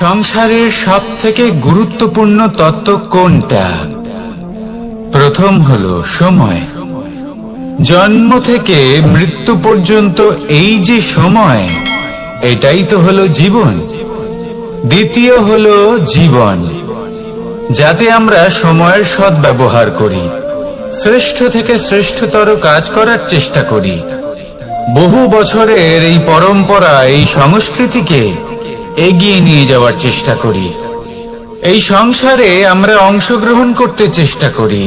সংসারের সবথেকে গুরুত্বপূর্ণ তত্ত্ব কোনটা? প্রথম হলো সময়। জন্ম থেকে মৃত্যু পর্যন্ত এই যে সময়, এটাই তো হলো জীবন। দ্বিতীয় হলো জীবন, যাতে আমরা সময়ের সদ্ব্যবহার করি, শ্রেষ্ঠ থেকে শ্রেষ্ঠতর কাজ করার চেষ্টা করি। বহু বছরের এই পরম্পরা, এই সংস্কৃতিকে এগিয়ে নিয়ে যাওয়ার চেষ্টা করি। এই সংসারে আমরা অংশগ্রহণ করতে চেষ্টা করি।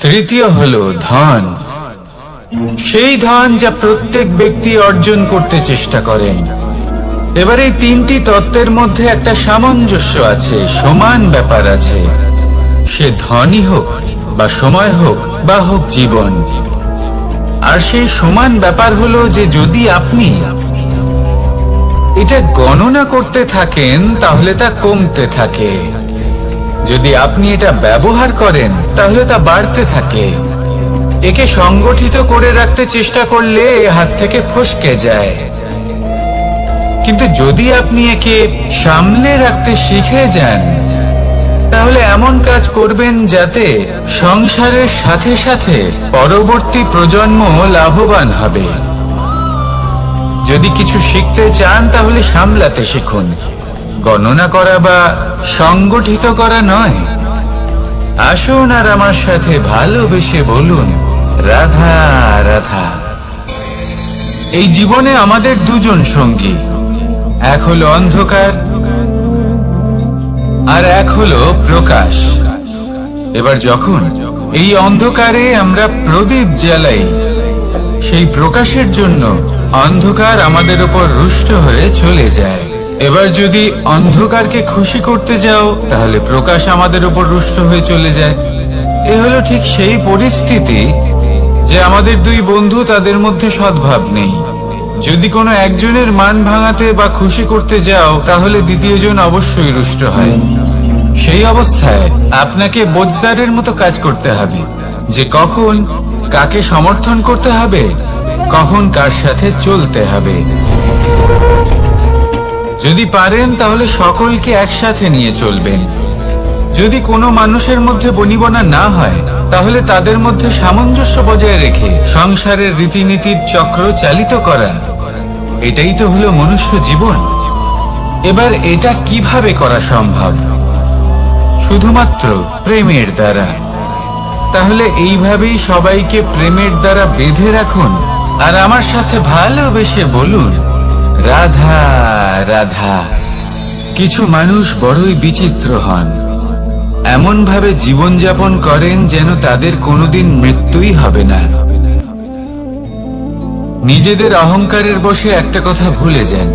তৃতীয় হলো ধন, সেই ধন যা প্রত্যেক ব্যক্তি অর্জন করতে চেষ্টা করেন। এবার এই তিনটি তত্ত্বের মধ্যে একটা সামঞ্জস্য আছে, সমান ব্যাপার আছে। সে ধনই হোক বা সময় হোক বা হোক জীবন। আর সেই সমান ব্যাপার হলো যে যদি আপনি এটা গণনা করতে থাকেন তাহলে তা কমতে থাকে, যদি আপনি এটা ব্যবহার করেন তাহলে তা বাড়তে থাকে। একে সংগঠিত করে রাখতে চেষ্টা করলে এ হাত থেকে ফসকে যায়, কিন্তু যদি আপনি একে সামলে রাখতে শিখে যান তাহলে এমন কাজ করবেন যাতে সংসারের সাথে সাথে পরবর্তী প্রজন্ম লাভবান হবে। যদি কিছু শিখতে চান তাহলে সামলাতে শিখুন, গণনা করা বা সংগঠিত করা নয়। আসুন আর আমার সাথে ভালোবেসে বলুন, রাধা রাধা। এই জীবনে আমাদের দুজন সঙ্গী, এক হলো অন্ধকার আর এক হলো প্রকাশ। এবার যখন এই অন্ধকারে আমরা প্রদীপ জ্বালাই, সেই প্রকাশের জন্য অন্ধকার আমাদের উপর রুষ্ট হয়ে চলে যায়। এবার যদি অন্ধকারকে খুশি করতে যাও তাহলে প্রকাশ আমাদের উপর রুষ্ট হয়ে চলে যায়। এ হলো ঠিক সেই পরিস্থিতি যে আমাদের দুই বন্ধু, তাদের মধ্যে সদ্ভাব নেই। যদি কোনো একজনের মান ভাঙাতে বা খুশি করতে যাও তাহলে দ্বিতীয় জন অবশ্যই রুষ্ট হয়। সেই অবস্থায় আপনাকে বোঝদারের মতো কাজ করতে হবে যে কখন কাকে সমর্থন করতে হবে, কখন কার সাথে চলতে হবে। যদি পারেন তাহলে সকলকে একসাথে নিয়ে চলবেন। যদি কোনো মানুষের মধ্যে বনিবনা না হয় তাহলে তাদের মধ্যে সামঞ্জস্য বজায় রেখে সংসারের রীতিনীতির চক্র চালিত করা, এটাই তো হলো মনুষ্য জীবন। এবার এটা কিভাবে করা সম্ভব? শুধুমাত্র প্রেমের দ্বারা। তাহলে এইভাবেই সবাইকে প্রেমের দ্বারা বেঁধে রাখুন আর আমার সাথে ভালোবেসে বলুন, রাধা রাধা। কিছু মানুষ বড়ই বিচিত্র হন, এমন ভাবে জীবনযাপন করেন যেন তাদের কোনোদিন মৃত্যুই হবে না। নিজেদের অহংকারের বশে একটা কথা ভুলে যান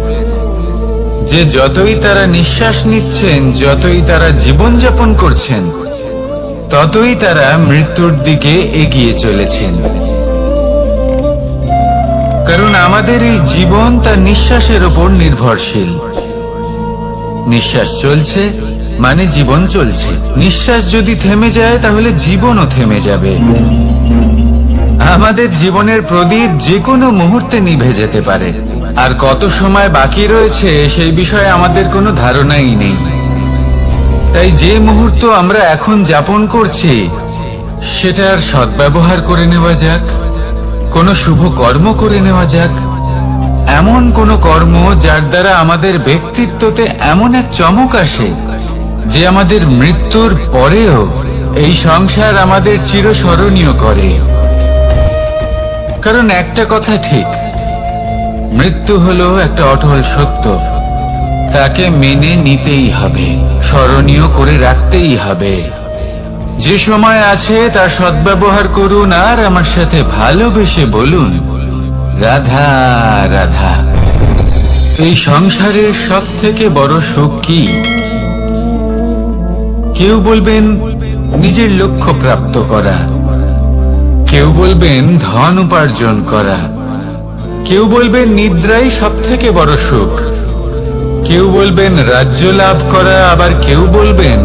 যে যতই তারা নিঃশ্বাস নিচ্ছেন, যতই তারা জীবনযাপন করছেন, ততই তারা মৃত্যুর দিকে এগিয়ে চলেছেন। কারণ আমাদের এই জীবন তার নিঃশ্বাসের উপর নির্ভরশীল। নিঃশ্বাস চলছে মানে জীবন চলছে। নিঃশ্বাস যদি থেমে যায় তাহলে জীবনও থেমে যাবে। আমাদের জীবনের প্রদীপ যে কোনো মুহূর্তে নিভে যেতে পারে, আর কত সময় বাকি রয়েছে সেই বিষয়ে আমাদের কোনো ধারণাই নেই। তাই যে মুহূর্ত আমরা এখন যাপন করছি সেটার সদ্ব্যবহার করে নেওয়া যাক, কোনো শুভ কর্ম করে নেওয়া যাক, এমন কোনো কর্ম যার দ্বারা আমাদের ব্যক্তিত্বতে এমন এক চমক আসে যে আমাদের মৃত্যুর পরেও এই সংসার আমাদের চিরস্মরণীয় করে। কারণ একটা কথা ঠিক, মৃত্যু হলো একটা অটল সত্য, তাকে মেনে নিতেই হবে, স্মরণীয় করে রাখতেই হবে। যে সময় আছে তার সদ্ব্যবহার করুন আর আমার সাথে ভালোবেসে বলুন, রাধা রাধা। এই সংসারের সব থেকে বড় সুখ কি? কেউ বলবেন নিজের লক্ষ্য প্রাপ্ত করা, কেউ বলবেন ধন উপার্জন করা, কেউ বলবেন নিদ্রাই সব থেকে বড় সুখ, কেউ বলবেন রাজ্য লাভ করা, আবার কেউ বলবেন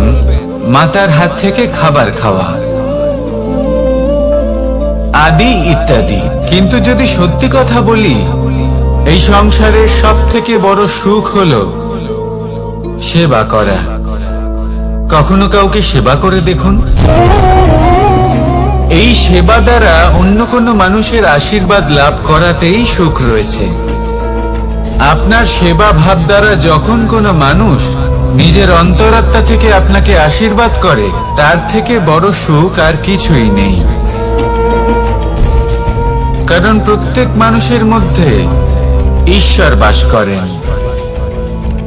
মাতার হাত থেকে খাবার খাওয়া, আদি ইত্যাদি। কিন্তু যদি সত্যি কথা বলি, এই সংসারের সব থেকে বড় সুখ হলো সেবা করা। কখনো কাউকে সেবা করে দেখুন। এই সেবা দ্বারা অন্য কোনো মানুষের আশীর্বাদ লাভ করাতেই সুখ রয়েছে। আপনার সেবা ভাব দ্বারা যখন কোনো মানুষ নিজের অন্তরাত্মা থেকে আপনাকে আশীর্বাদ করে, তার থেকে বড় সুখ আর কিছুই নেই। কারণ প্রত্যেক মানুষের মধ্যে ঈশ্বর বাস করেন।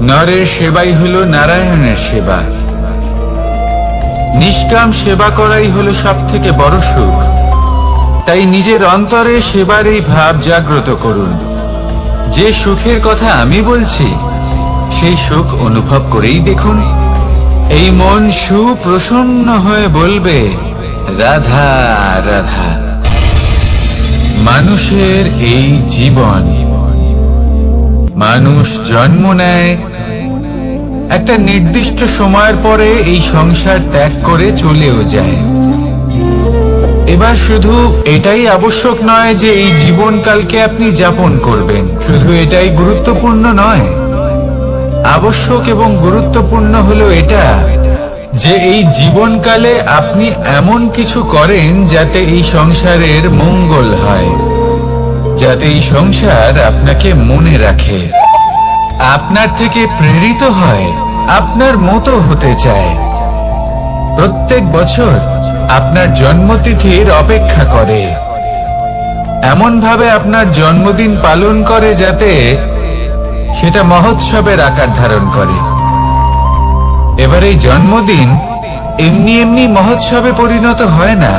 নরের সেবাই হলো নারায়ণের সেবা। নিষ্কাম সেবা করাই হলো সব থেকে বড় সুখ। তাই নিজের অন্তরে সেবার এই ভাব জাগ্রত করুন। যে সুখের কথা আমি বলছি, সেই সুখ অনুভব করেই দেখুন। এই মন সুপ্রসন্ন হয়ে বলবে, রাধা রাধা। মানুষের এই জীবন, মানুষ জন্ম নেয়, একটা নির্দিষ্ট সময়ের পরে এই সংসার ত্যাগ করে চলেও যায়। এবার শুধু এটাই আবশ্যক নয় যে এই জীবনকালকে আপনি যাপন করবেন, শুধু এটাই গুরুত্বপূর্ণ নয়। আবশ্যক এবং গুরুত্বপূর্ণ হলো এটা যে এই জীবনকালে আপনি এমন কিছু করেন যাতে এই সংসারের মঙ্গল হয়, যাতে এই সংসার আপনাকে মনে রাখে, আপনার থেকে প্রেরিত হয়, আপনার মতো হতে চায়। প্রত্যেক বছর আপনার জন্মতিথির অপেক্ষা করে, এমন ভাবে আপনার জন্মদিন পালন করে যাতে সেটা মহোৎসবের আকার ধারণ করে। এবার এই জন্মদিন এমনি এমনি মহোৎসবে পরিণত হয় না।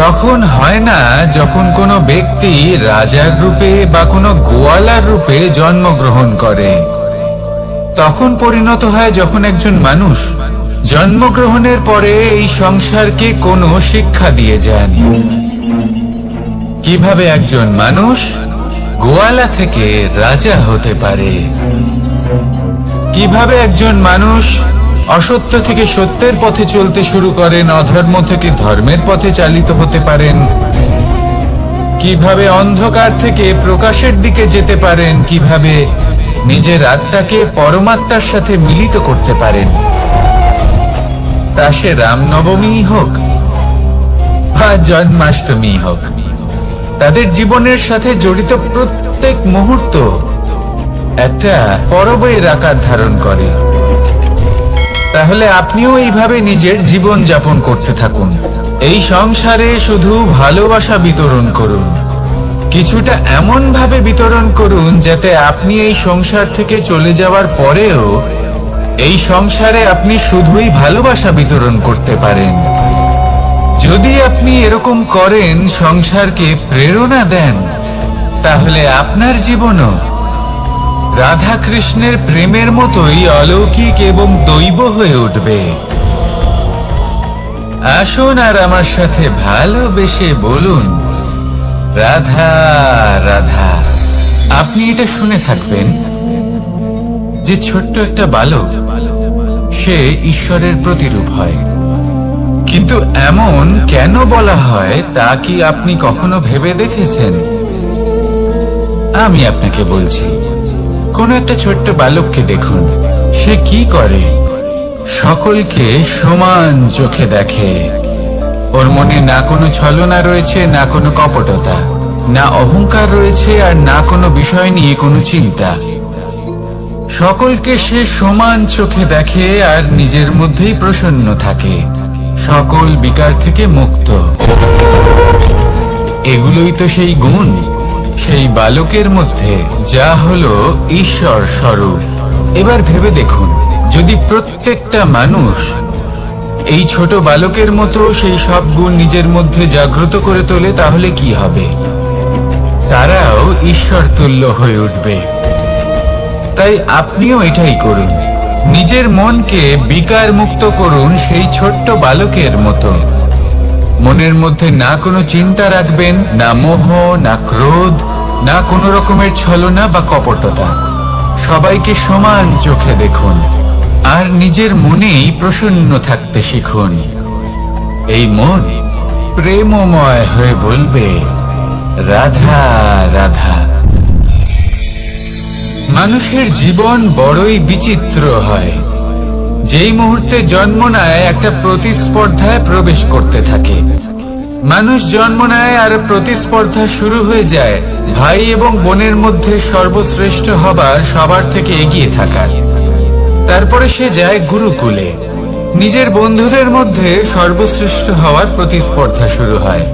তখন হয় না যখন কোনো ব্যক্তি রাজার রূপে বা কোনো গোয়ালার রূপে জন্মগ্রহণ করে। তখন পরিণত হয় যখন একজন মানুষ জন্মগ্রহণের পরে এই সংসারকে কোনো শিক্ষা দিয়ে যান। কিভাবে একজন মানুষ গোয়ালা থেকে রাজা হতে পারে, কিভাবে একজন মানুষ অসত্য থেকে সত্যের পথে চলতে শুরু করেন, অধর্ম থেকে ধর্মের পথে চালিত হতে পারেন, কিভাবে অন্ধকার থেকে প্রকাশের দিকে যেতে পারেন, কিভাবে নিজের আত্মাকে পরমাত্মার সাথে মিলিত করতে পারেন। তা সে রামনবমী হোক বা জন্মাষ্টমী হোক, তাদের জীবনের সাথে জড়িত প্রত্যেক মুহূর্ত একটা পরবের আকার ধারণ করে। তাহলে আপনিও এইভাবে নিজের জীবন যাপন করতে থাকুন। এই সংসারে শুধু ভালোবাসা বিতরণ করুন, কিছুটা এমন ভাবে বিতরণ করুন যাতে আপনি এই সংসার থেকে চলে যাওয়ার পরেও এই সংসারে আপনি শুধুই ভালোবাসা বিতরণ করতে পারেন। যদি আপনি এরকম করেন, সংসারকে প্রেরণা দেন, তাহলে আপনার জীবনও রাধা কৃষ্ণের প্রেমের মতোই অলৌকিক এবং দৈব হয়ে উঠবে। আসুন আর আমার সাথে ভালোবেসে বলুন, রাধা রাধা। আপনি এটা শুনে থাকবেন যে ছোট্ট একটা বালক, সে ঈশ্বরের প্রতিরূপ হয়। কিন্তু এমন কেন বলা হয় তা কি আপনি কখনো ভেবে দেখেছেন? আমি আপনাকে বলছি। কোন একটা ছোট্ট বালককে দেখুন, সে কি করে? সকলকে সমান চোখে দেখে। ওর মনে না কোনো ছলনা রয়েছে, না কোনো কপটতা, না অহংকার রয়েছে, আর না কোনো বিষয় নিয়ে কোনো চিন্তা। সকলকে সে সমান চোখে দেখে আর নিজের মধ্যেই প্রসন্ন থাকে, সকল বিকার থেকে মুক্ত। এগুলোই তো সেই গুণ সেই বালকের মধ্যে, যা হলো ঈশ্বর স্বরূপ। এবার ভেবে দেখুন, যদি প্রত্যেকটা মানুষ এই ছোট বালকের মতো সেই সব গুণ নিজের মধ্যে জাগ্রত করে তোলে, তাহলে কি হবে? তারাও ঈশ্বর তুল্য হয়ে উঠবে। তাই আপনিও এটাই করুন, নিজের মনকে বিকার মুক্ত করুন সেই ছোট্ট বালকের মতো। মনের মধ্যে না কোনো চিন্তা রাখবেন, না মোহ, না ক্রোধ, না কোনো রকমের ছলনা বা কপটতা। সবাইকে সমান চোখে দেখুন আর নিজের মনেই প্রসন্ন থাকতে শিখুন। এই মন প্রেমময় হয়ে বলবে, রাধা রাধা। মানুষের জীবন বড়ই বিচিত্র হয়। যেই মুহূর্তে জন্ম নেয় একটা প্রতিস্পর্ধায় প্রবেশ করতে থাকে। মানুষ জন্ম নেয় আর প্রতিস্পর্ধা শুরু হয়ে যায় ভাই এবং বোনের মধ্যে সর্বশ্রেষ্ঠ হবার, সবার থেকে এগিয়ে থাকার। তারপরে সে যায় গুরুকুলে। নিজের বন্ধুদের মধ্যে সর্বশ্রেষ্ঠ হওয়ার প্রতিস্পর্ধা শুরু হয়।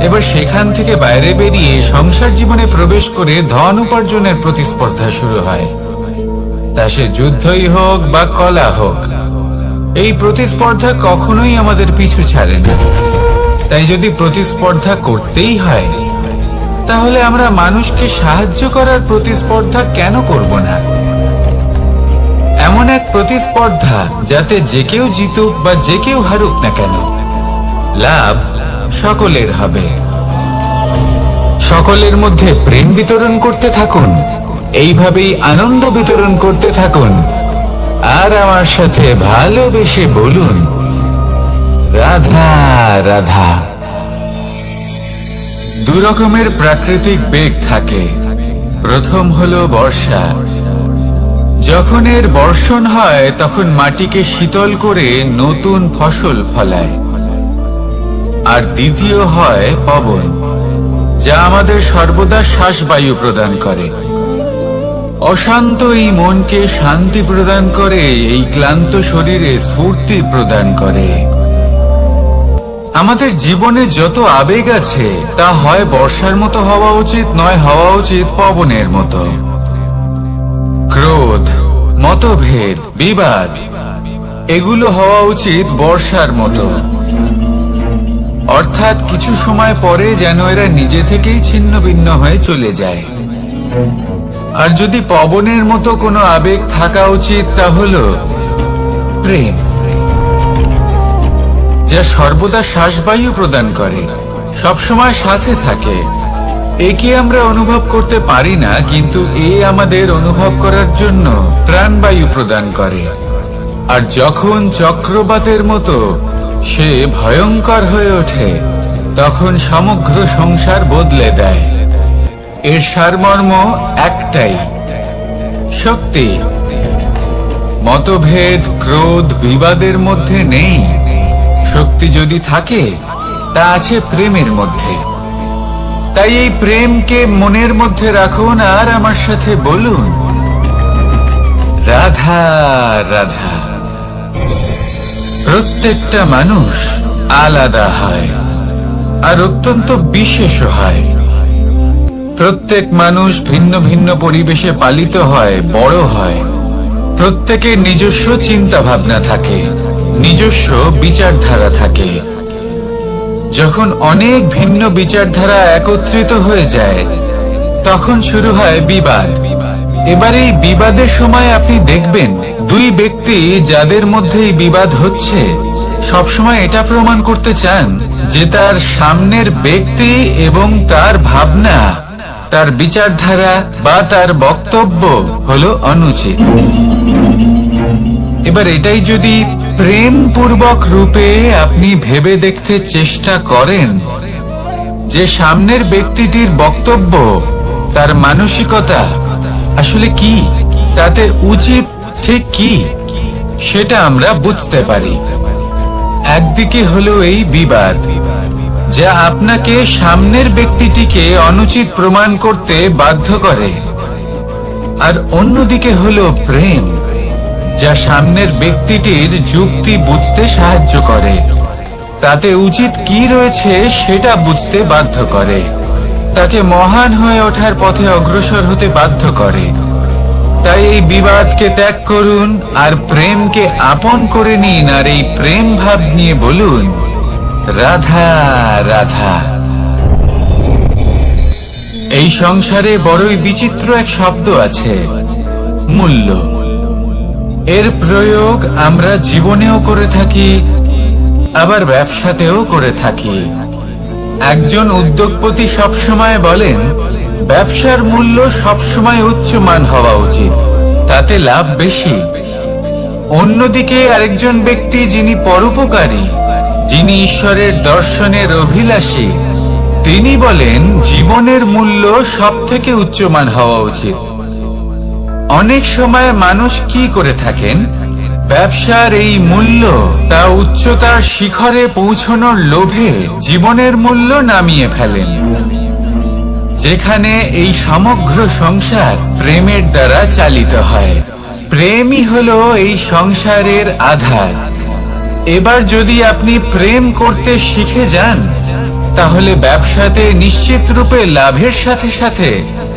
এবার সেখান থেকে বাইরে বেরিয়ে সংসার জীবনে প্রবেশ করে ধন উপার্জনের প্রতিস্পর্ধা শুরু হয়। তা সে যুদ্ধই হোক বা কলা হোক, এই প্রতিস্পর্ধা কখনোই আমাদের পিছু ছাড়ে না। তাই যদি প্রতিস্পর্ধা করতেই হয়, তাহলে আমরা মানুষকে সাহায্য করার প্রতিস্পর্ধা কেন করব না? এমন এক প্রতিস্পর্ধা যাতে যে কেউ জিতুক বা যে কেউ হারুক না কেন, লাভ সকলের হবে। সকলের মধ্যে প্রেম বিতরণ করতে থাকুন, এইভাবেই আনন্দ বিতরণ করতে থাকুন, আর আমার সাথে ভালোবেসে বলুন রাধা রাধা। দু রকমের প্রাকৃতিক বেগ থাকে। প্রথম হলো বর্ষা। যখন এর বর্ষণ হয় তখন মাটিকে শীতল করে নতুন ফসল ফলায়। আর দ্বিতীয় হয় পবন, যা আমাদের সর্বদা শ্বাসবায়ু প্রদান করে। অশান্ত এই মনকে শান্তি প্রদান করে, এই ক্লান্ত শরীরে স্ফূর্তি প্রদান করে। আমাদের জীবনে যত আবেগ আছে তা হয় বর্ষার মতো হওয়া উচিত, নয় হওয়া উচিত পবনের মতো। ক্রোধ, মতভেদ, বিবাদ, এগুলো হওয়া উচিত বর্ষার মতো। অর্থাৎ কিছু সময় পরে যেন এরা নিজে থেকেই ছিন্ন ভিন্ন হয়ে চলে যায়। আর যদি পবনের মতো কোনো আবেগ থাকা উচিত, তা হলো প্রেম, যা সর্বদা শ্বাসবায়ু প্রদান করে, সবসময় সাথে থাকে। একে আমরা অনুভব করতে পারি না, কিন্তু এ আমাদের অনুভব করার জন্য প্রাণবায়ু প্রদান করে। আর যখন চক্রবাতের মতো সে ভয়ঙ্কর হয়ে ওঠে, তখন সমগ্র সংসার বদলে দেয়। এর সারমর্ম একটাই, শক্তি। মতভেদ, ক্রোধ, বিবাদের মধ্যে নেই। শক্তি যদি থাকে, তা আছে প্রেমের মধ্যে। তাই এই প্রেমকে মনের মধ্যে রাখুন আর আমার সাথে বলুন রাধা রাধা। প্রত্যেকটা মানুষ আলাদা হয় আর অত্যন্ত বিশেষ হয়। প্রত্যেক মানুষ ভিন্ন ভিন্ন পরিবেশে পালিত হয়, বড় হয়। প্রত্যেকের নিজস্ব চিন্তা ভাবনা থাকে, নিজস্ব বিচারধারা থাকে। যখন অনেক ভিন্ন বিচারধারা একত্রিত হয়ে যায়, তখন শুরু হয় বিবাদ। এবার এই বিবাদের সময় আপনি দেখবেন দুই ব্যক্তি যাদের মধ্যে এই বিবাদ হচ্ছে, সবসময় এটা প্রমাণ করতে চান যে তার সামনের ব্যক্তি এবং তার ভাবনা, তার বিচারধারা বা তার বক্তব্য হলো অনুচিত। এবার এটাই যদি প্রেম পূর্বক রূপে আপনি ভেবে দেখতে চেষ্টা করেন যে সামনের ব্যক্তিটির বক্তব্য, তার মানসিকতা আসলে কি, তাতে উচিত ঠিক কি, সেটা আমরা বুঝতে পারি। একদিকে হলো এই বিবাদ, যা আপনাকে সামনের ব্যক্তিটিকে অনুচিত প্রমাণ করতে বাধ্য করে। আর অন্যদিকে হলো প্রেম, যা সামনের ব্যক্তিটির যুক্তি বুঝতে সাহায্য করে, তাতে উচিত কি রয়েছে সেটা বুঝতে বাধ্য করে, তাকে মহান হয়ে ওঠার পথে অগ্রসর হতে বাধ্য করে। তাই এই বিবাদকে ত্যাগ করুন আর প্রেমকে আপন করে নিন, আর এই প্রেম ভাব নিয়ে বলুন রাধা রাধা। এই সংসারে বড়ই বিচিত্র এক শব্দ আছে, মূল্য। এর প্রয়োগ আমরা জীবনেও করে থাকি, আবার ব্যবসাতেও করে থাকি। একজন উদ্যোগপতি সবসময় বলেন ব্যবসার মূল্য সবসময় উচ্চমান হওয়া উচিত, তাতে লাভ বেশি। অন্যদিকে আরেকজন ব্যক্তি যিনি পরোপকারী, যিনি ঈশ্বরের দর্শনের অভিলাষী, তিনি বলেন জীবনের মূল্য সব থেকে উচ্চমান হওয়া উচিত। অনেক সময় মানুষ কি করে থাকেন, ব্যবসার এই মূল্য তা উচ্চতার শিখরে পৌঁছানোর লোভে জীবনের মূল্য নামিয়ে ফেলেন, যেখানে এই সমগ্র সংসার প্রেমের দ্বারা চালিত হয়। প্রেমই হলো এই সংসারের আধার। এবার যদি আপনি প্রেম করতে শিখে যান, তাহলে ব্যবসাতে নিশ্চিত রূপে লাভের সাথে সাথে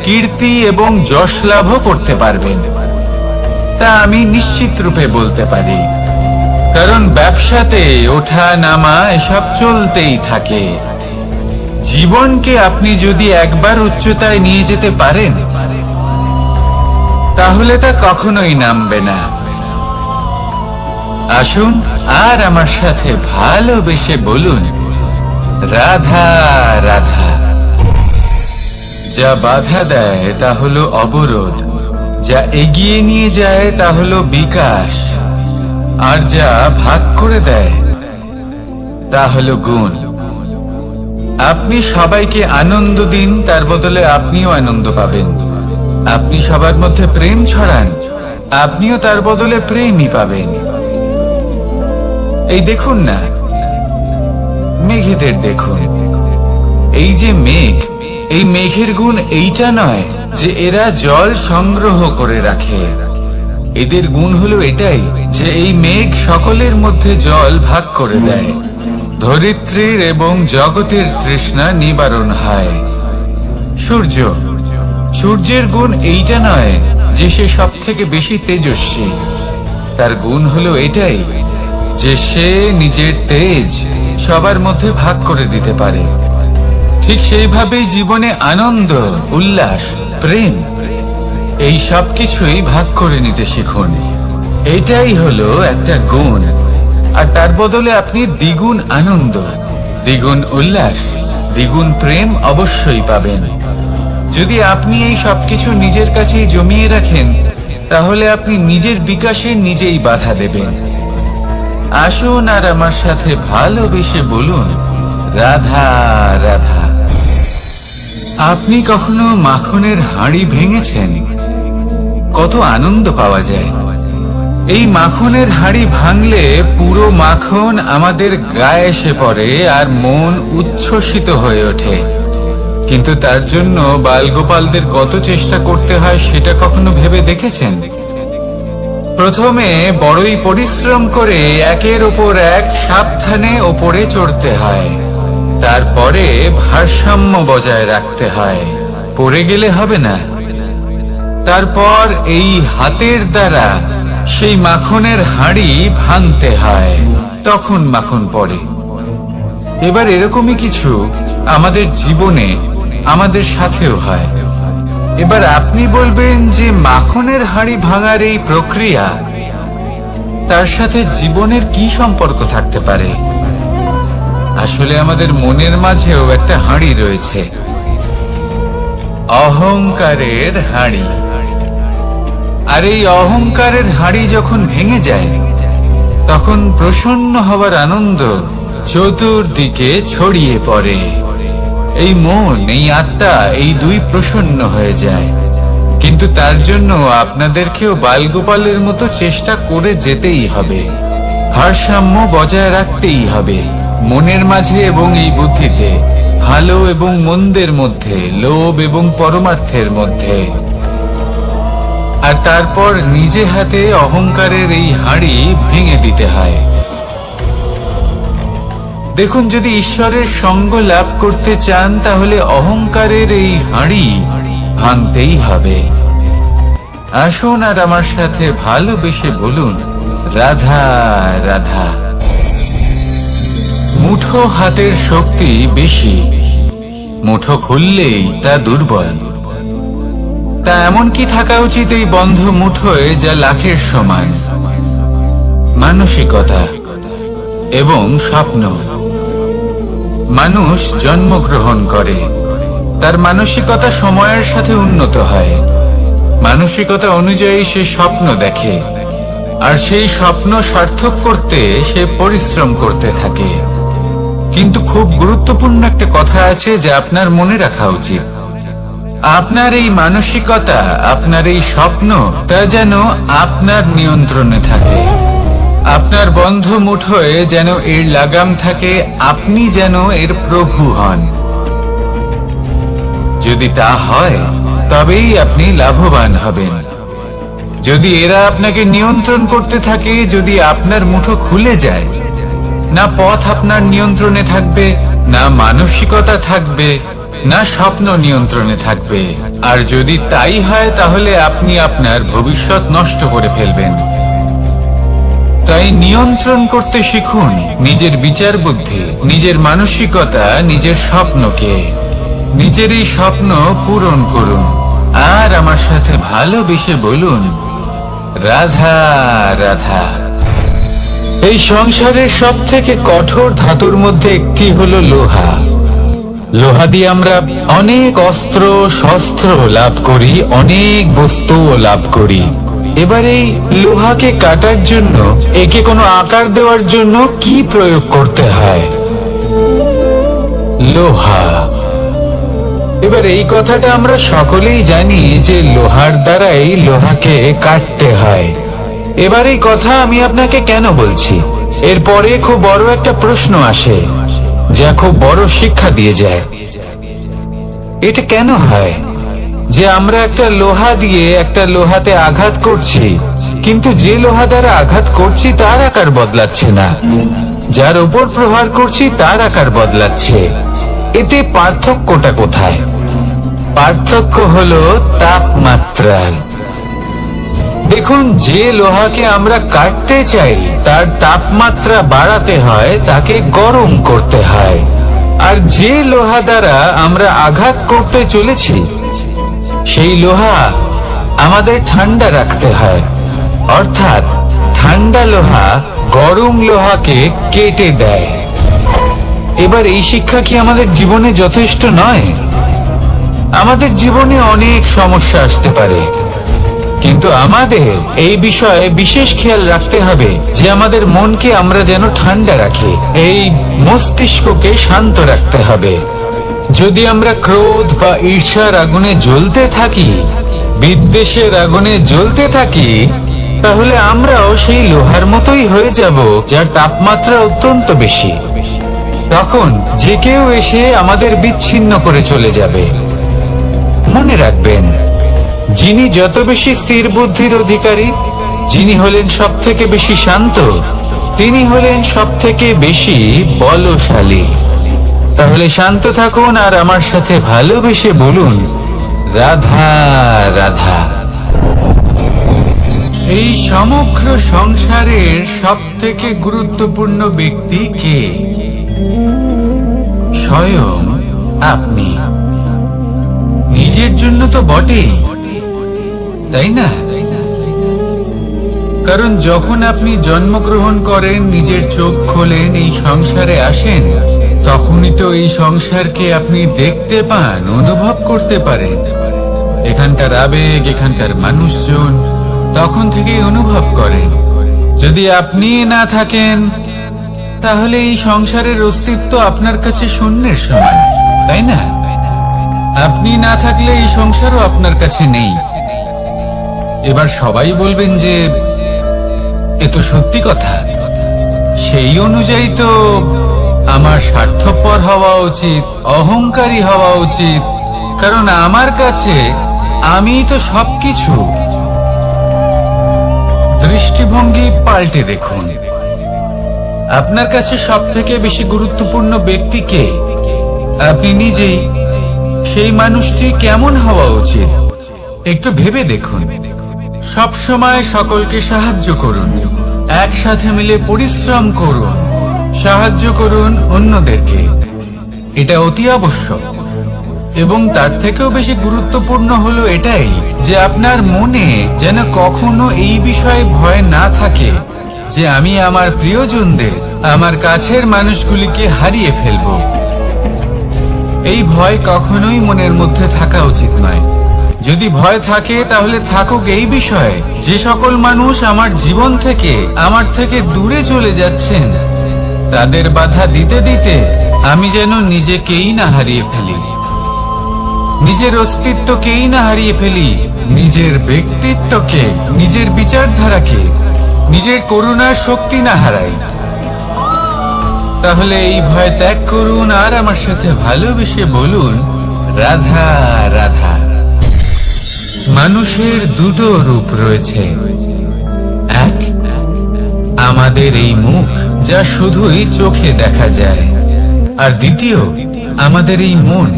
কীর্তি এবং যশ লাভও করতে পারবেন। তা আমি নিশ্চিত রূপে বলতে পারি, কারণ ব্যবসাতে ওঠা নামা এসব চলতেই থাকে। জীবনকে আপনি যদি একবার উচ্চতায় নিয়ে যেতে পারেন, তাহলে তা কখনোই নামবে না। আসুন আর আমার সাথে ভালোবেসে বলুন, রাধা রাধা। যা বাধা দেয় তা হলো অবরোধ, যা এগিয়ে নিয়ে যায় তা হলো বিকাশ, আর যা ভাগ করে দেয় তা হলো গুণ। আপনি সবাইকে আনন্দ দিন, তার বদলে আপনিও আনন্দ পাবেন। আপনি সবার মধ্যে প্রেম ছড়ান, আপনিও তার বদলে প্রেমই পাবেন। এই দেখুন না, মেঘেদের দেখুন। এই যে মেঘ, এই মেঘের গুণ এইটা নয় যে এরা জল সংগ্রহ করে রাখে। এদের গুণ হলো এটাই যে এই মেঘ সকলের মধ্যে জল ভাগ করে দেয়। ধরিত্রীর এবং জগতের তৃষ্ণা নিবারণ হয়। সূর্য, সূর্যের গুণ এইটা নয় যে সে সব থেকে বেশি তেজস্বী। তার গুণ হলো এটাই যে সে নিজের তেজ সবার মধ্যে ভাগ করে দিতে পারে। ঠিক সেইভাবেই জীবনে আনন্দ, উল্লাস, প্রেম এই সব কিছুই ভাগ করে নিতে শিখুন। এটাই হলো একটা গুণ, আর তার বদলে আপনি দ্বিগুণ আনন্দ, দ্বিগুণ উল্লাস, দ্বিগুণ প্রেম অবশ্যই পাবেন। যদি আপনি এই সবকিছু নিজের কাছেই জমিয়ে রাখেন, তাহলে আপনি নিজের বিকাশে নিজেই বাধা দেবেন। আসুন আর আমার সাথে ভালোবেসে বলুন, রাধা রাধা। আপনি কখনো মাখনের হাঁড়ি ভেঙেছেন? কত আনন্দ পাওয়া যায়। এই মাখনের হাঁড়ি ভাঙলে পুরো মাখন আমাদের গায়ে এসে পড়ে আর মন উচ্ছ্বসিত হয়ে ওঠে। কিন্তু তার জন্য বালগোপালদের কত চেষ্টা করতে হয় সেটা কখনো ভেবে দেখেছেন? প্রথমে বড়ই পরিশ্রম করে একের ওপর এক সাবধানে ওপরে চড়তে হয়, তারপরে ভারসাম্য বজায় রাখতে হয়, পড়ে গেলে হবে না। তারপর এই হাতের দ্বারা সেই মাখনের হাঁড়ি ভাঙতে হয়, তখন মাখন পড়ে। এবার এরকমই কিছু আমাদের জীবনে আমাদের সাথেও হয়। এবার আপনি বলবেন যে মাখনের হাঁড়ি ভাঙার এই প্রক্রিয়া, তার সাথে জীবনের কি সম্পর্ক থাকতে পারে? আসলে আমাদের মনের মাঝেও একটা হাঁড়ি রয়েছে, অহংকারের হাঁড়ি। আর এই অহংকারের হাঁড়ি যখন ভেঙে যায়, তখন প্রসন্ন হবার আনন্দ চতুর্দিকে ছড়িয়ে পড়ে। এই মন, এই আত্মা, এই দুই প্রসন্ন হয়ে যায়। কিন্তু তার জন্য আপনাদেরকেও বালগোপালের মতো চেষ্টা করে যেতেই হবে, ভারসাম্য বজায় রাখতেই হবে মনের মাঝে এবং এই বুদ্ধিতে, ভালো এবং মন্দের মধ্যে, লোভ এবং পরমার্থের মধ্যে। আর তারপর নিজে হাতে অহংকারের এই হাঁড়ি ভেঙে দিতে হয়। দেখুন, যদি ঈশ্বরের সঙ্গ লাভ করতে চান, তাহলে অহংকারের এই হাঁড়ি ভাঙতেই হবে। আসুন আর আমার সাথে ভালোবেসে বলুন, রাধা রাধা। মুঠো হাতের শক্তি বেশি, মুঠো খুললেই তা দুর্বল। তা এমন কি থাকা উচিত এই বন্ধ মুঠোয় যা লাখের সমান? মানসিকতা এবং স্বপ্ন। মানুষ জন্মগ্রহণ করে, তার মানসিকতা সময়ের সাথে উন্নত হয়। মানসিকতা অনুযায়ী সে স্বপ্ন দেখে, আর সেই স্বপ্ন সার্থক করতে সে পরিশ্রম করতে থাকে। কিন্তু খুব গুরুত্বপূর্ণ একটা কথা আছে যা আপনার মনে রাখা উচিত। আপনার এই মানসিকতা, আপনার এই স্বপ্ন, তা যেন আপনার নিয়ন্ত্রণে থাকে। আপনার বন্ধ মুঠোয় যেন এর লাগাম থাকে, আপনি যেন এর প্রভু হন। যদি তা হয় তবেই আপনি লাভবান হবেন। যদি এরা আপনাকে নিয়ন্ত্রণ করতে থাকে, যদি আপনার মুঠো খুলে যায়, না পথ আপনার নিয়ন্ত্রণে থাকবে, না মানসিকতা থাকবে, না স্বপ্ন নিয়ন্ত্রণে থাকবে। আর যদি তাই হয় তাহলে আপনি আপনার ভবিষ্যৎ নষ্ট করে ফেলবেন। তাই নিয়ন্ত্রণ করতে শিখুন নিজের বিচার বুদ্ধি, নিজের মানসিকতা, নিজের স্বপ্নকে। নিজের এই স্বপ্ন পূরণ করুন আর আমার সাথে ভালোবেসে বলুন, রাধা রাধা। এই সংসারের সব থেকে কঠোর ধাতুর মধ্যে একটি হলো লোহা। লোহা দিয়ে আমরা অনেক অস্ত্র শস্ত্র লাভ করি, অনেক বস্তুও লাভ করি। এবার এই লোহাকে কাটার জন্য, একে কোনো আকার দেওয়ার জন্য কি প্রয়োগ করতে হয়? লোহা। এবার এই কথাটা আমরা সকলেই জানি যে লোহার দ্বারাই লোহাকে কাটতে হয়। এবার এই কথা আমি আপনাকে কেন বলছি? এরপরে খুব বড় একটা প্রশ্ন আসে, যা খুব বড় শিক্ষা দিয়ে যায়। এটা কেন হয় যে আমরা একটা লোহা দিয়ে একটা লোহাতে আঘাত করছি, কিন্তু যে লোহা দ্বারা আঘাত করছি তার আকার বদলাচ্ছে না, যার উপর প্রহার করছি তার আকার বদলাচ্ছে? এতে পার্থক্যটা কোথায়? পার্থক্য হলো তাপমাত্রার। দেখুন, যে লোহাকে আমরা কাটতে চাই তার তাপমাত্রা বাড়াতে হয়, তাকে গরম করতে হয়। আর যে লোহা দ্বারা আমরা আঘাত করতে চলেছি সেই লোহা আমাদের ঠান্ডা রাখতে হয়। অর্থাৎ ঠান্ডা লোহা গরম লোহাকে কেটে দেয়। এবার এই শিক্ষা কি আমাদের জীবনে যথেষ্ট নয়? আমাদের জীবনে অনেক সমস্যা আসতে পারে, কিন্তু আমাদের এই বিষয়ে বিশেষ খেয়াল রাখতে হবে যে আমাদের মনকে আমরা যেন ঠান্ডা রাখি, এই মস্তিষ্ককে শান্ত রাখতে হবে। যদি আমরা ক্রোধ বা ঈর্ষার আগুনে জ্বলতে থাকি, বিদ্বেষের আগুনে জ্বলতে থাকি, তাহলে আমরাও সেই লোহার মতোই হয়ে যাব যার তাপমাত্রা অত্যন্ত বেশি। তখন যে কেউ এসে আমাদের বিচ্ছিন্ন করে চলে যাবে। মনে রাখবেন, যিনি যত বেশি স্থির বুদ্ধির অধিকারী, যিনি হলেন সব থেকে বেশি শান্ত, তিনি হলেন সব থেকে বেশি বলশালী। তাহলে শান্ত থাকুন আর আমার সাথে ভালোবেসে বলুন, রাধা রাধা। এই সমগ্র সংসারের সব থেকে গুরুত্বপূর্ণ ব্যক্তি কে? স্বয়ং আপনি। নিজের জন্য তো বটেই, তাই না? কারণ যখন আপনি জন্মগ্রহণ করেন, নিজের চোখ খোলেন, এই সংসারে আসেন, তখনই তো এই সংসারকে আপনি দেখতে পান, অনুভব করতে পারেন। এখানকার আবেগ, এখানকার মানুষজন তখন থেকেই অনুভব করেন। যদি আপনি না থাকেন তাহলে এই সংসারের অস্তিত্ব আপনার কাছে শূন্যের সমান, তাই না? আপনি না থাকলে এই সংসারও আপনার কাছে নেই। এবার সবাই বলবেন যে এ তো সত্যি কথা, সেই অনুযায়ী তো আমার স্বার্থপর হওয়া উচিত, অহংকারী হওয়া উচিত, কারণ আমার কাছে আমি তো সবকিছু। দৃষ্টিভঙ্গি পাল্টে দেখুন, আপনার কাছে সব থেকে বেশি গুরুত্বপূর্ণ ব্যক্তি কে? আপনি নিজেই। সেই মানুষটি কেমন হওয়া উচিত একটু ভেবে দেখুন। সব সময় সকলকে সাহায্য করুন, একসাথে মিলে পরিশ্রম করুন, সাহায্য করুন অন্যদেরকে। এটা অতি আবশ্যক। এবং তার থেকেও বেশি গুরুত্বপূর্ণ হলো এটাই যে আপনার মনে যেন কখনো এই বিষয়ে ভয় না থাকে যে আমি আমার প্রিয়জনদের, আমার কাছের মানুষগুলিকে হারিয়ে ফেলব। এই ভয় কখনোই মনের মধ্যে থাকা উচিত নয়। যদি ভয় থাকে তাহলে থাকুক এই বিষয়ে যে সকল মানুষ আমার জীবন থেকে, আমার থেকে দূরে চলে যাচ্ছেন, তাদের বাধা দিতে দিতে আমি যেন নিজেকেই না হারিয়ে ফেলি। নিজের অস্তিত্বকেই না হারিয়ে ফেলি, নিজের ব্যক্তিত্বকে, নিজের বিচারধারাকে, নিজের করুণার শক্তি না হারাই, তাহলে এই ভয় ত্যাগ করুন আর আমার সাথে ভালোবেসে বলুন, রাধা রাধা। মানুষের দুটো রূপ রয়েছে, এক আমাদের এই মুখ যা শুধুই চোখে দেখা যায়, আর দ্বিতীয় আমাদের এই মন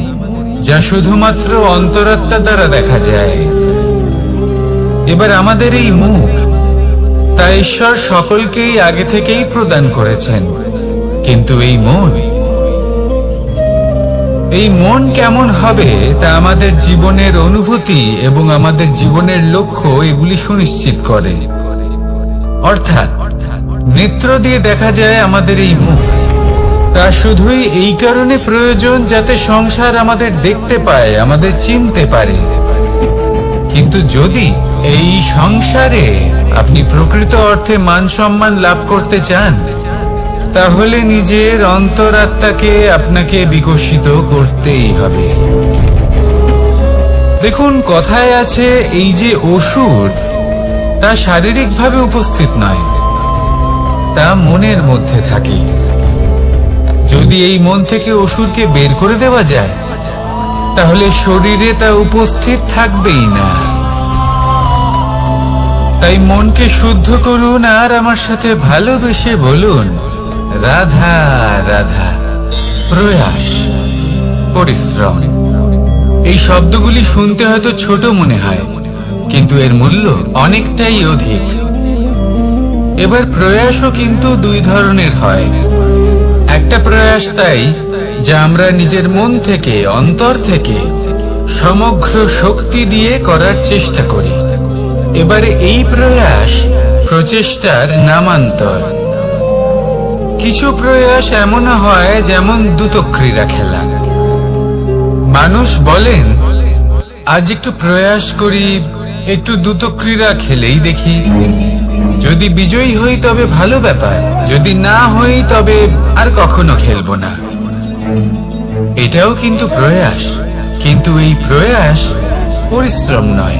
যা শুধুমাত্র অন্তরাত্মা দ্বারা দেখা যায়। এবার আমাদের এই মুখ তা ঈশ্বর সকলকেই আগে থেকেই প্রদান করেছেন, কিন্তু এই মন কেমন হবে তা আমাদের জীবনের অনুভূতি এবং আমাদের জীবনের লক্ষ্য এগুলি সুনিশ্চিত করে। অর্থাৎ নেত্র দিয়ে দেখা যায় আমাদের এই মুখ, তা শুধুই এই কারণে প্রয়োজন যাতে সংসার আমাদের দেখতে পায়, আমাদের চিনতে পারে। কিন্তু যদি এই সংসারে আপনি প্রকৃত অর্থে মান সম্মান লাভ করতে চান, তাহলে নিজের অন্তরাত্মাকে আপনাকে বিকশিত করতেই হবে। দেখুন, কথায় আছে এই যে অসুর, তা শারীরিকভাবে উপস্থিত নয়, তা মনের মধ্যে থাকে। যদি এই মন থেকে অসুরকে বের করে দেওয়া যায়, তাহলে শরীরে তা উপস্থিত থাকবেই না। তাই মনকে শুদ্ধ করুন আর আমার সাথে ভালোবেসে বলুন, রাধা রাধা। প্রয়াস, পরিশ্রম, এই শব্দগুলি শুনতে হয়তো ছোট মনে হয়, কিন্তু এর মূল্য অনেকটাই অধিক। এবার প্রয়াসও কিন্তু দুই ধরনের হয়। একটা প্রয়াস তাই যা আমরা নিজের মন থেকে, অন্তর থেকে সমগ্র শক্তি দিয়ে করার চেষ্টা করি। এবারে এই প্রয়াস প্রচেষ্টার নামান্তর। কিছু প্রয়াস এমন হয় যেমন দ্রুতক্রীড়া খেলা। মানুষ বলেন, আজ একটু প্রয়াস করি, একটু দ্রুতক্রীড়া খেলেই দেখি, যদি বিজয়ী হই তবে ভালো ব্যাপার, যদি না হই তবে আর কখনো খেলবো না। এটাও কিন্তু প্রয়াস, কিন্তু এই প্রয়াস পরিশ্রম নয়।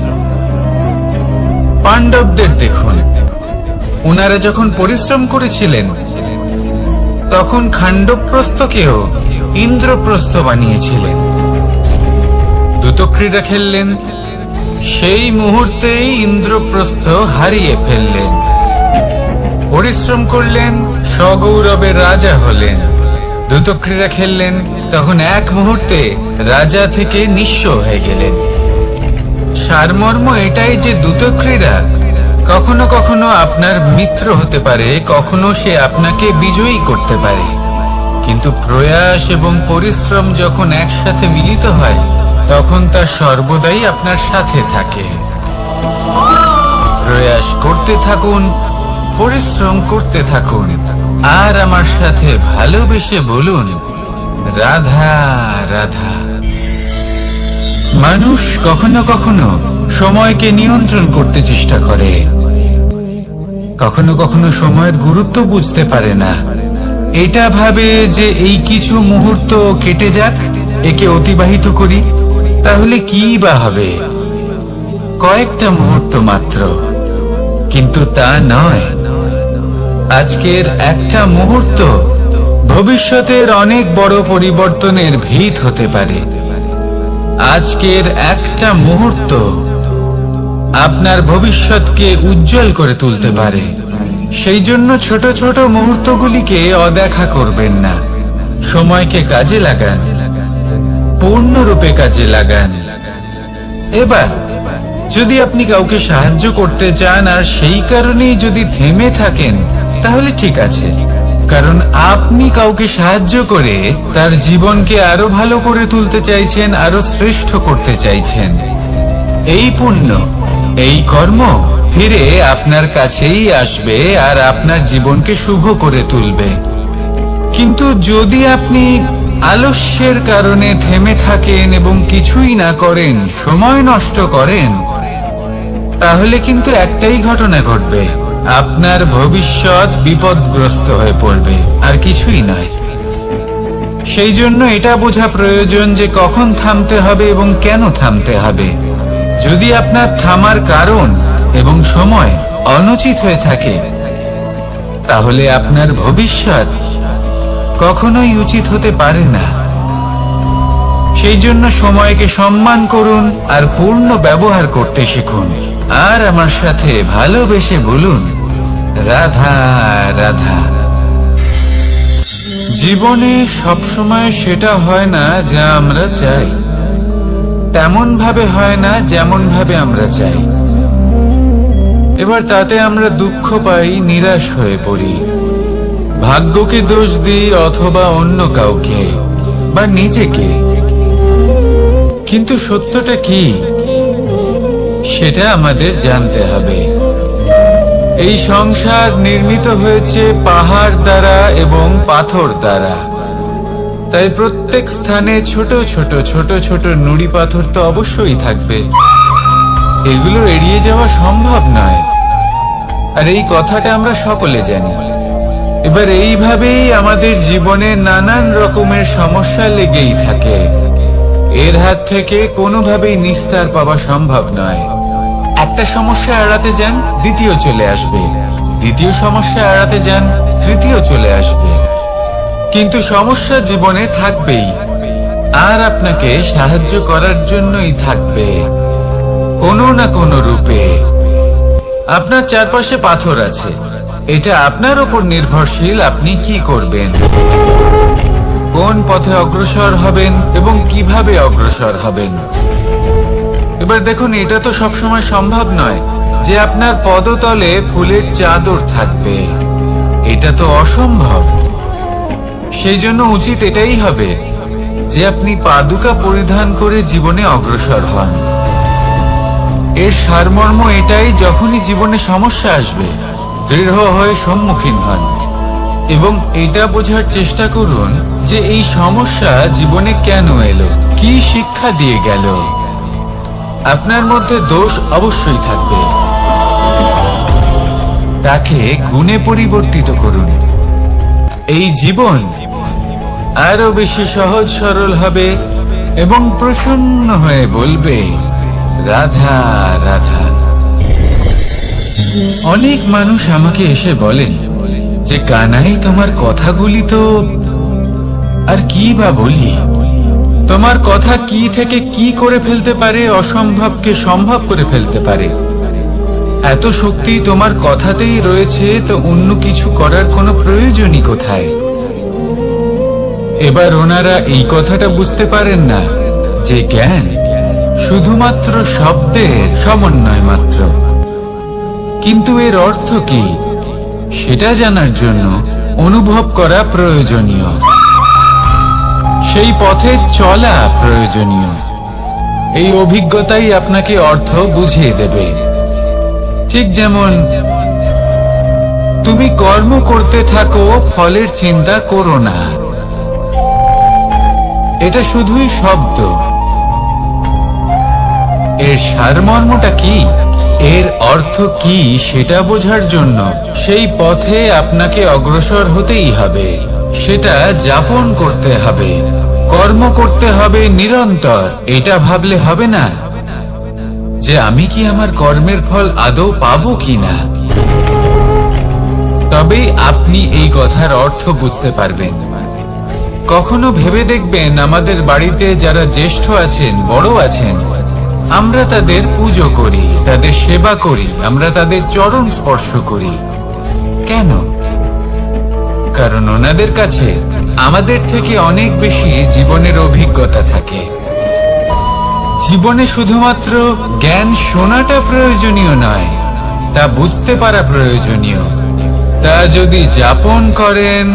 পাণ্ডবদের দেখুন, ওনারা যখন পরিশ্রম করেছিলেন তখন খাণ্ডবপ্রস্থকেও ইন্দ্রপ্রস্থ বানিয়েছিলেন। দ্রুতক্রীড়া খেললেন, সেই মুহূর্তেই ইন্দ্রপ্রস্থ হারিয়ে ফেললেন। পরিশ্রম করলেন, সগৌরবের রাজা হলেন। দ্রুতক্রীড়া খেললেন, তখন এক মুহূর্তে রাজা থেকে নিঃস্ব হয়ে গেলেন। সারমর্ম এটাই যে দ্রুতক্রীড়া কখনো কখনো আপনার মিত্র হতে পারে, কখনো সে আপনাকে বিজয়ী করতে পারে, কিন্তু প্রয়াস এবং পরিশ্রম যখন একসাথে মিলিত হয় তখন তা সর্বদাই আপনার সাথে থাকে। প্রয়াস করতে থাকুন, পরিশ্রম করতে থাকুন, আর আমার সাথে ভালোবেসে বলুন, রাধা রাধা। মানুষ কখনো কখনো সময়কে নিয়ন্ত্রণ করতে চেষ্টা করে, কখনো কখনো সময়ের গুরুত্ব বুঝতে পারে না। এটা ভাবে যে এই কিছু মুহূর্ত কেটে যাক, একে অতিবাহিত করি, তাহলে কি বা হবে, কয়েকটা মুহূর্ত মাত্র। কিন্তু তা নয়। আজকের একটা মুহূর্ত ভবিষ্যতের অনেক বড় পরিবর্তনের ভিত হতে পারে। আজকের একটা মুহূর্ত আপনার ভবিষ্যৎকে উজ্জ্বল করে তুলতে পারে। সেই জন্য ছোট ছোট মুহূর্তগুলিকে অদেখা করবেন না। সময়কে কাজে লাগান, পূর্ণরূপে কাজে লাগান। এবার যদি আপনি কাউকে সাহায্য করতে চান আর সেই কারণেই যদি থেমে থাকেন, তাহলে ঠিক আছে, কারণ আপনি কাউকে সাহায্য করে তার জীবনকে আরো ভালো করে তুলতে চাইছেন, আরো শ্রেষ্ঠ করতে চাইছেন। এই পুণ্য, এই কর্ম ফিরে আপনার কাছেই আসবে আর আপনার জীবনকে শুভ করে তুলবে। কিন্তু যদি আপনি আলস্যের কারণে থেমে থাকেন এবং কিছুই না করেন, সময় নষ্ট করেন, তাহলে কিন্তু একটাই ঘটনা ঘটবে, আপনার ভবিষ্যৎ বিপদগ্রস্ত হয়ে পড়বে, আর কিছুই নয়। সেই জন্য এটা বোঝা প্রয়োজন যে কখন থামতে হবে এবং কেন থামতে হবে। যদি আপনার থামার কারণ এবং সময় অনুচিত হয়ে থাকে, তাহলে আপনার ভবিষ্যৎ কখনোই উচিত হতে পারে না। সেই জন্য সময়কে সম্মান করুন আর পূর্ণ ব্যবহার করতে শিখুন। আর আমার সাথে ভালোবেসে বলুন, রাধা রাধা। জীবনে সবসময় সেটা হয় না যা আমরা চাই, তেমন ভাবে হয় না যেমন ভাবে আমরা চাই। এবার তাতে আমরা দুঃখ পাই, নিরাশ হয়ে পড়ি, ভাগ্যকে দোষ দিই অথবা অন্য কাউকে বা নিজেকে। কিন্তু সত্যটা কি সেটা আমাদের জানতে হবে। এই সংসার নির্মিত হয়েছে পাহাড় দ্বারা এবং পাথর দ্বারা, তাই প্রত্যেক স্থানে ছোট ছোট ছোট ছোট নুড়ি পাথর তো অবশ্যই থাকবে। এগুলো এড়িয়ে যাওয়া সম্ভব নয়, আর এই কথাটা আমরা সকলে জানি। এবার এইভাবেই আমাদের জীবনে নানান রকমের সমস্যা লেগেই থাকে। এর হাত থেকে কোনোভাবেই নিস্তার পাওয়া সম্ভব নয়। একটা সমস্যা এড়াতে যান, দ্বিতীয় চলে আসবে, দ্বিতীয় সমস্যা এড়াতে যান, তৃতীয় চলে আসবে। কিন্তু সমস্যা জীবনে থাকবেই, আর আপনাকে সাহায্য করার জন্যই থাকবে কোনো না কোনো রূপে। আপনার চারপাশে পাথর আছে, এটা আপনার উপর নির্ভরশীল আপনি কি করবেন, কোন পথে অগ্রসর হবেন এবং কিভাবে অগ্রসর হবেন। এবার দেখুন, এটা তো সবসময় সম্ভব নয় যে আপনার পদতলে ফুলের চাদর থাকবে, এটা তো অসম্ভব। সেই জন্য উচিত এটাই হবে যে আপনি পাদুকা পরিধান করে জীবনে অগ্রসর হন। এর সারমর্ম এটাই, যখনই জীবনে সমস্যা আসবে দৃঢ় হয়ে সম্মুখীন হন এবং এটা বোঝার চেষ্টা করুন যে এই সমস্যা জীবনে কেন এলো, কি শিক্ষা দিয়ে গেল। আপনার মধ্যে দোষ অবশ্যই থাকবে, তাকে গুণে পরিবর্তিত করুন। এই জীবন আরো বেশি সহজ সরল হবে এবং প্রসন্ন হয়ে বলবে, রাধা রাধা। অনেক মানুষ আমাকে এসে বলেন যে কানাই, তোমার কথাগুলি তো আর কি বা বলি, তোমার কথা কি থেকে কি করে ফেলতে পারে, অসম্ভবকে সম্ভব করে ফেলতে পারে। এত শক্তি তোমার কথাতেই রয়েছে, তো অন্য কিছু করার কোনো প্রয়োজনই কোথায়? এবার ওনারা এই কথাটা বুঝতে পারেন না যে জ্ঞান শুধুমাত্র শব্দের সমন্বয় মাত্র, কিন্তু এর অর্থ কি সেটা জানার জন্য অনুভব করা প্রয়োজনীয়, সেই পথে চলা প্রয়োজনীয়। এই অভিজ্ঞতাই আপনাকে অর্থ বুঝিয়ে দেবে। ঠিক যেমন তুমি কর্ম করতে থাকো, ফলের চিন্তা করো না, এটা শুধুই শব্দ। এর সারমর্মটা কি, এর অর্থ কি সেটা বোঝার জন্য সেই পথে আপনাকে অগ্রসর হতেই হবে, সেটা যাপন করতে হবে, কর্ম করতে হবে নিরন্তর। এটা ভাবলে হবে না যে আমি কি আমার কর্মের ফল আদৌ পাবো কিনা, তবেই আপনি এই কথার অর্থ বুঝতে পারবেন। কখনো ভেবে দেখবেন, আমাদের বাড়িতে যারা জ্যেষ্ঠ আছেন, বড় আছেন, আমরা তাদের পুজো করি, তাদের সেবা করি, আমরা তাদের চরণ স্পর্শ করি। কেন? কারণ ওনাদের কাছে আমাদের থেকে অনেক বেশি জীবনের অভিজ্ঞতা থাকে। জীবনে শুধুমাত্র জ্ঞান শোনাটা প্রয়োজনীয় নয়, তা বুঝতে পারা প্রয়োজনীয়। তা যদি যাপন করেন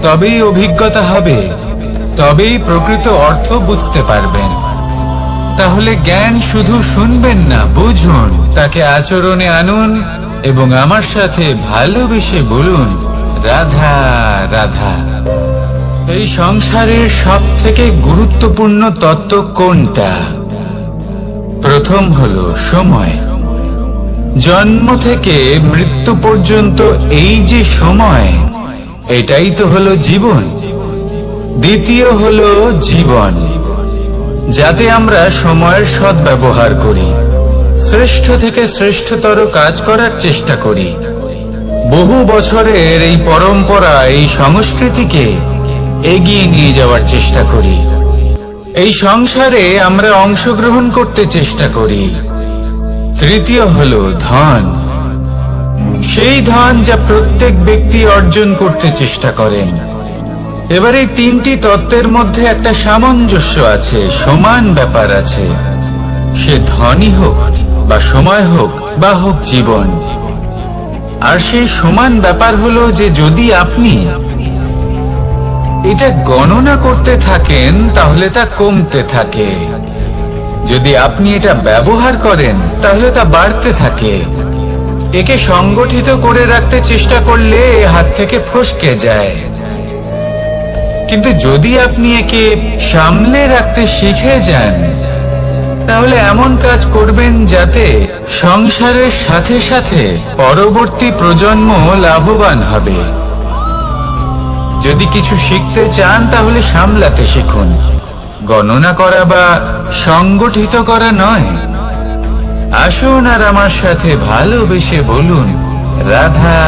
তবেই অভিজ্ঞতা হবে, তবেই প্রকৃত অর্থ বুঝতে পারবেন। তাহলে জ্ঞান শুধু শুনবেন না, বুঝুন, তাকে আচরণে আনুন এবং আমার সাথে ভালোবেসে বলুন, রাধা রাধা। এই সংসারের সব থেকে গুরুত্বপূর্ণ তত্ত্ব কোনটা? প্রথম হলো সময়। জন্ম থেকে মৃত্যু পর্যন্ত এই যে সময়, এটাই তো হলো জীবন। দ্বিতীয় হলো জীবন, যাতে আমরা সময়ের সদ্ব্যবহার করি, শ্রেষ্ঠ থেকে শ্রেষ্ঠতর কাজ করার চেষ্টা করি। বহু বছরের এই পরম্পরা, এই সংস্কৃতিকে এগিয়ে নিয়ে যাওয়ার চেষ্টা করি। এই সংসারে আমরা অংশগ্রহণ করতে চেষ্টা করি। তৃতীয় হলো ধন, সেই ধন যা প্রত্যেক ব্যক্তি অর্জন করতে চেষ্টা করেন। এবার এই তিনটি তত্ত্বের মধ্যে একটা সামঞ্জস্য আছে, সমান ব্যাপার আছে। সে ধনই হোক বা সময় হোক বা হোক জীবন। আর সেই সমান ব্যাপার হলো যে যদি আপনি এটা গণনা করতে থাকেন তাহলে তা কমতে থাকে, যদি আপনি এটা ব্যবহার করেন তাহলে তা বাড়তে থাকে। একে সংগঠিত করে রাখতে চেষ্টা করলে হাত থেকে ফসকে যায়, কিন্তু যদি আপনি একে সামলে রাখতে শিখে যান তাহলে এমন কাজ করবেন যাতে সংসারের সাথে সাথে পরবর্তী প্রজন্ম লাভবান হবে। যদি কিছু শিখতে চান তাহলে সামলাতে শিখুন, গণনা করা বা সংগঠিত করা নয়। আসুন আর আমার সাথে ভালোবেসে বলুন, রাধা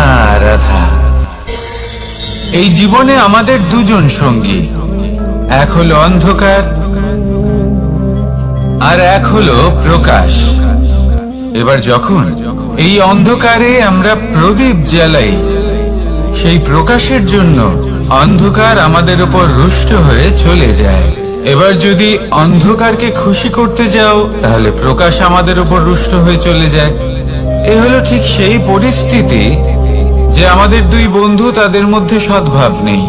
রাধা। এই জীবনে আমাদের দুজন সঙ্গী, এক হলো অন্ধকার আর এক হলো প্রকাশ। এবার যখন এই অন্ধকারে আমরা প্রদীপ জ্বালাই, সেই প্রকাশের জন্য অন্ধকার আমাদের উপর রুষ্ট হয়ে চলে যায়। এবার যদি অন্ধকারকে খুশি করতে যাও তাহলে প্রকাশ আমাদের উপর রুষ্ট হয়ে চলে যায়। এ হলো ঠিক সেই পরিস্থিতি যে আমাদের দুই বন্ধু, তাদের মধ্যে সদ্ভাব নেই।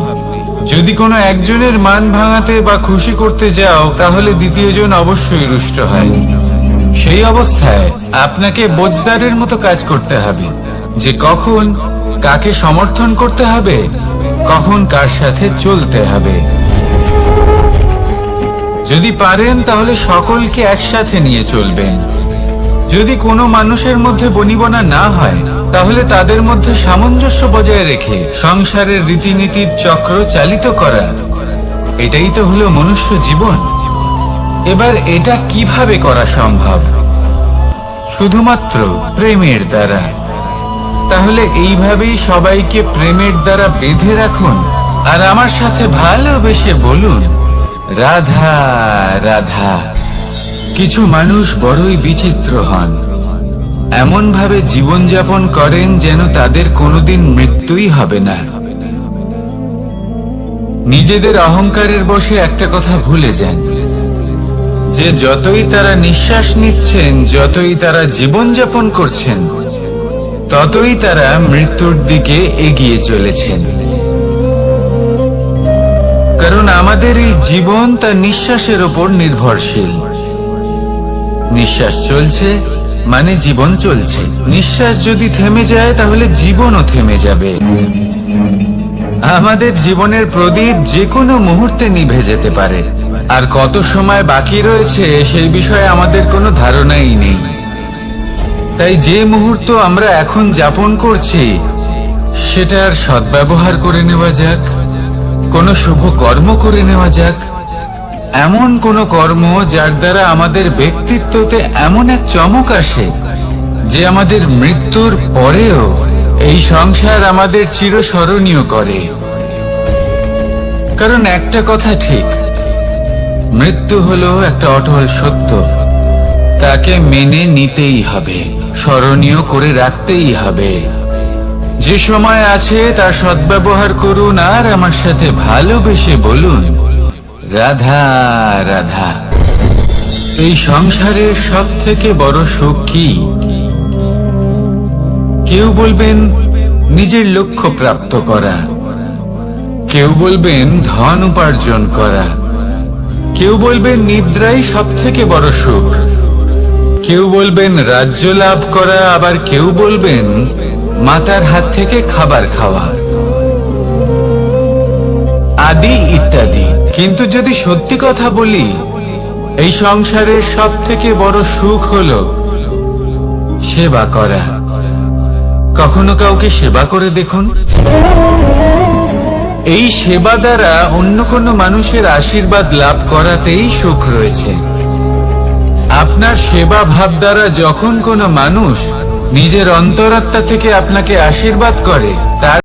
যদি কোনো একজনের মান ভাঙাতে বা খুশি করতে যাও তাহলে দ্বিতীয়জন অবশ্যই রুষ্ট হয়। সেই অবস্থায় আপনাকে বোঝদারের মতো কাজ করতে হবে যে কখন কাকে সমর্থন করতে হবে, কখন কার সাথে চলতে হবে। যদি পারেন তাহলে সকলকে একসাথে নিয়ে চলবেন। যদি কোনো মানুষের মধ্যে বনিবনা না হয় তাহলে তাদের মধ্যে সামঞ্জস্য বজায় রেখে সংসারের রীতিনীতির চক্র চালিত করা, এটাই তো হলো মনুষ্য জীবন। এবার এটা কিভাবে করা সম্ভব? শুধুমাত্র প্রেমের দ্বারা। তাহলে এইভাবেই সবাইকে প্রেমের দ্বারা বেঁধে রাখুন আর আমার সাথে ভালোবেসে বলুন, রাধা রাধা। কিছু মানুষ বড়ই বিচিত্র হন, এমন ভাবে জীবনযাপন করেন যেন তাদের কোনোদিন মৃত্যুই হবে না। নিজেদের অহংকারের বশে একটা কথা ভুলে যান যে যতই তারা নিঃশ্বাস নিচ্ছেন, যতই তারা জীবনযাপন করছেন, ততই তারা মৃত্যুর দিকে এগিয়ে চলেছেন। কারণ আমাদের এই জীবন তার নিঃশ্বাসের উপর নির্ভরশীল। নিঃশ্বাস চলছে মানে জীবন চলছে। নিঃশ্বাস যদি থেমে যায় তাহলে জীবনও থেমে যাবে। আমাদের জীবনের প্রদীপ যে কোনো মুহূর্তে নিভে যেতে পারে, আর কত সময় বাকি রয়েছে সেই বিষয়ে আমাদের কোনো ধারণাই নেই। তাই যে মুহূর্ত আমরা এখন যাপন করছি সেটার সদ্ব্যবহার করে নেওয়া যাক, কোনো শুভ কর্ম করে নেওয়া যাক, এমন কোনো কর্ম যার দ্বারা আমাদের ব্যক্তিত্বতে এমন এক চমক আসে যে আমাদের মৃত্যুর পরেও এই সংসার আমাদের চিরস্মরণীয় করে। কারণ একটা কথা ঠিক, মৃত্যু হলো একটা অটল সত্য, তাকে মেনে নিতেই হবে, স্মরণীয় করে রাখতেই হবে। যে সময় আছে তার সদ্ব্যবহার করুন আর আমার সাথে ভালোবেসে বলুন, রাধা রাধা। এই সংসারের সব থেকে বড় সুখ কি? কেউ বলবেন নিজের লক্ষ্য প্রাপ্ত করা, কেউ বলবেন ধন উপার্জন করা, কেউ বলবেন নিদ্রাই সব থেকে বড় সুখ, কেউ বলবেন রাজ্য লাভ করা, আবার কেউ বলবেন মাতার হাত থেকে খাবার খাওয়া, আদি ইত্যাদি। কিন্তু যদি সত্যি কথা বলি, এই সংসারের সব থেকে বড় সুখ হলো সেবা করা। কখনো কাউকে সেবা করে দেখুন, এই সেবা দ্বারা অন্য কোনো মানুষের আশীর্বাদ লাভ করাতেই সুখ রয়েছে। আপনার সেবা ভাব দ্বারা যখন কোনো মানুষ নিজের অন্তরাত্মা থেকে আপনাকে আশীর্বাদ করে, তার